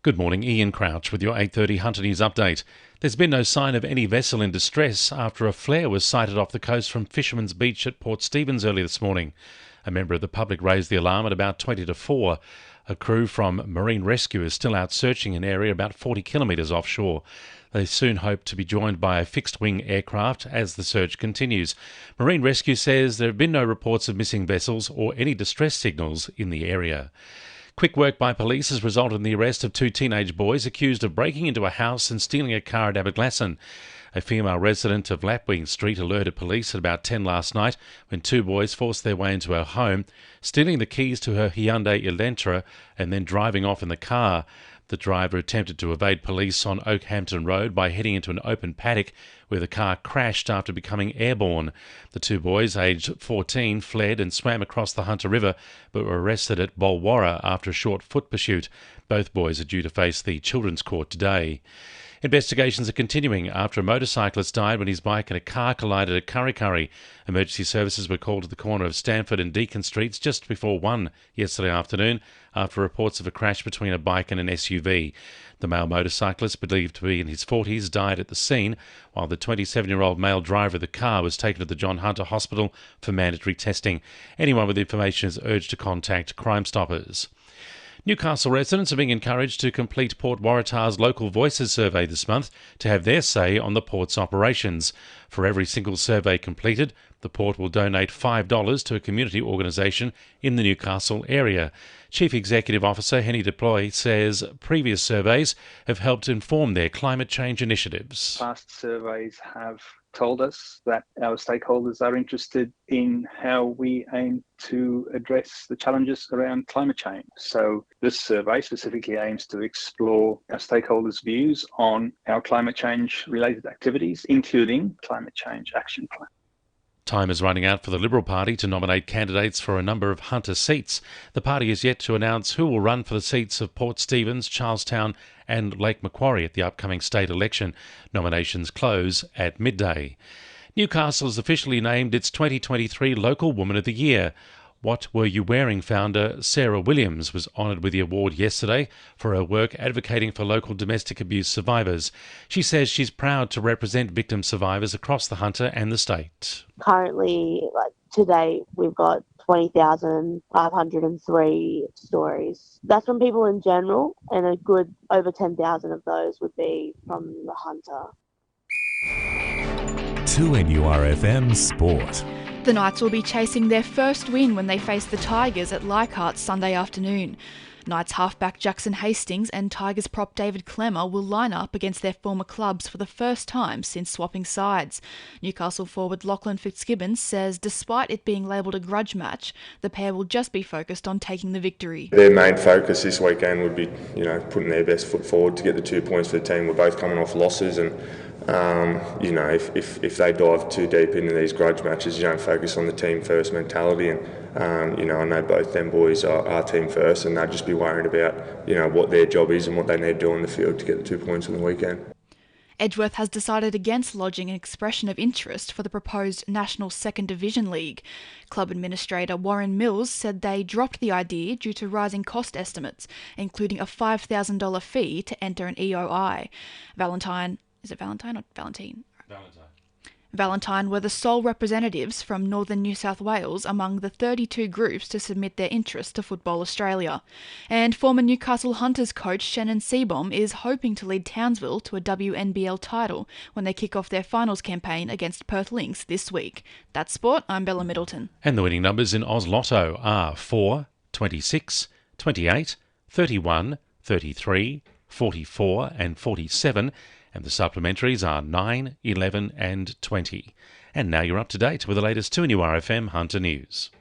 Good morning, Ian Crouch with your 8:30 Hunter News update. There's been no sign of any vessel in distress after a flare was sighted off the coast from Fisherman's Beach at Port Stephens early this morning. A member of the public raised the alarm at about 20 to 4. A crew from Marine Rescue is still out searching an area about 40 kilometres offshore. They soon hope to be joined by a fixed-wing aircraft as the search continues. Marine Rescue says there have been no reports of missing vessels or any distress signals in the area. Quick work by police has resulted in the arrest of two teenage boys accused of breaking into a house and stealing a car at Aberglasslyn. A female resident of Lapwing Street alerted police at about 10 last night when two boys forced their way into her home, stealing the keys to her Hyundai Elantra and then driving off in the car. The driver attempted to evade police on Oakhampton Road by heading into an open paddock where the car crashed after becoming airborne. The two boys, aged 14, fled and swam across the Hunter River but were arrested at Bolwarra after a short foot pursuit. Both boys are due to face the Children's Court today. Investigations are continuing after a motorcyclist died when his bike and a car collided at Kurri Kurri. Emergency services were called to the corner of Stanford and Deacon Streets just before 1 yesterday afternoon after reports of a crash between a bike and an SUV. The male motorcyclist, believed to be in his 40s, died at the scene, while the 27-year-old male driver of the car was taken to the John Hunter Hospital for mandatory testing. Anyone with information is urged to contact Crime Stoppers. Newcastle residents are being encouraged to complete Port Waratah's Local Voices survey this month to have their say on the port's operations. For every single survey completed, the port will donate $5 to a community organisation in the Newcastle area. Chief Executive Officer Henny Deploy says previous surveys have helped inform their climate change initiatives. Past surveys have told us that our stakeholders are interested in how we aim to address the challenges around climate change. So this survey specifically aims to explore our stakeholders' views on our climate change related activities, including climate change action plan. Time is running out for the Liberal Party to nominate candidates for a number of Hunter seats. The party is yet to announce who will run for the seats of Port Stephens, Charlestown and Lake Macquarie at the upcoming state election. Nominations close at midday. Newcastle has officially named its 2023 Local Woman of the Year. What Were You Wearing founder Sarah Williams was honoured with the award yesterday for her work advocating for local domestic abuse survivors. She says she's proud to represent victim survivors across the Hunter and the state. Currently, today, we've got 20,503 stories. That's from people in general, and a good over 10,000 of those would be from the Hunter. 2NURFM Sport. The Knights will be chasing their first win when they face the Tigers at Leichhardt Sunday afternoon. Knights halfback Jackson Hastings and Tigers prop David Clemmer will line up against their former clubs for the first time since swapping sides. Newcastle forward Lachlan Fitzgibbons says despite it being labelled a grudge match, the pair will just be focused on taking the victory. Their main focus this weekend would be, putting their best foot forward to get the 2 points for the team. We're both coming off losses and if they dive too deep into these grudge matches, you don't focus on the team first mentality. And I know both them boys are team first, and they'll just be worried about what their job is and what they need to do on the field to get the 2 points on the weekend. Edgeworth has decided against lodging an expression of interest for the proposed National Second Division League. Club administrator Warren Mills said they dropped the idea due to rising cost estimates, including a $5,000 fee to enter an EOI. Valentine were the sole representatives from northern New South Wales among the 32 groups to submit their interest to Football Australia. And former Newcastle Hunters coach Shannon Seabohm is hoping to lead Townsville to a WNBL title when they kick off their finals campaign against Perth Lynx this week. That's sport. I'm Bella Middleton. And the winning numbers in Oz Lotto are 4, 26, 28, 31, 33, 44 and 47, and the supplementaries are 9, 11 and 20. And now you're up to date with the latest 2NURFM Hunter News.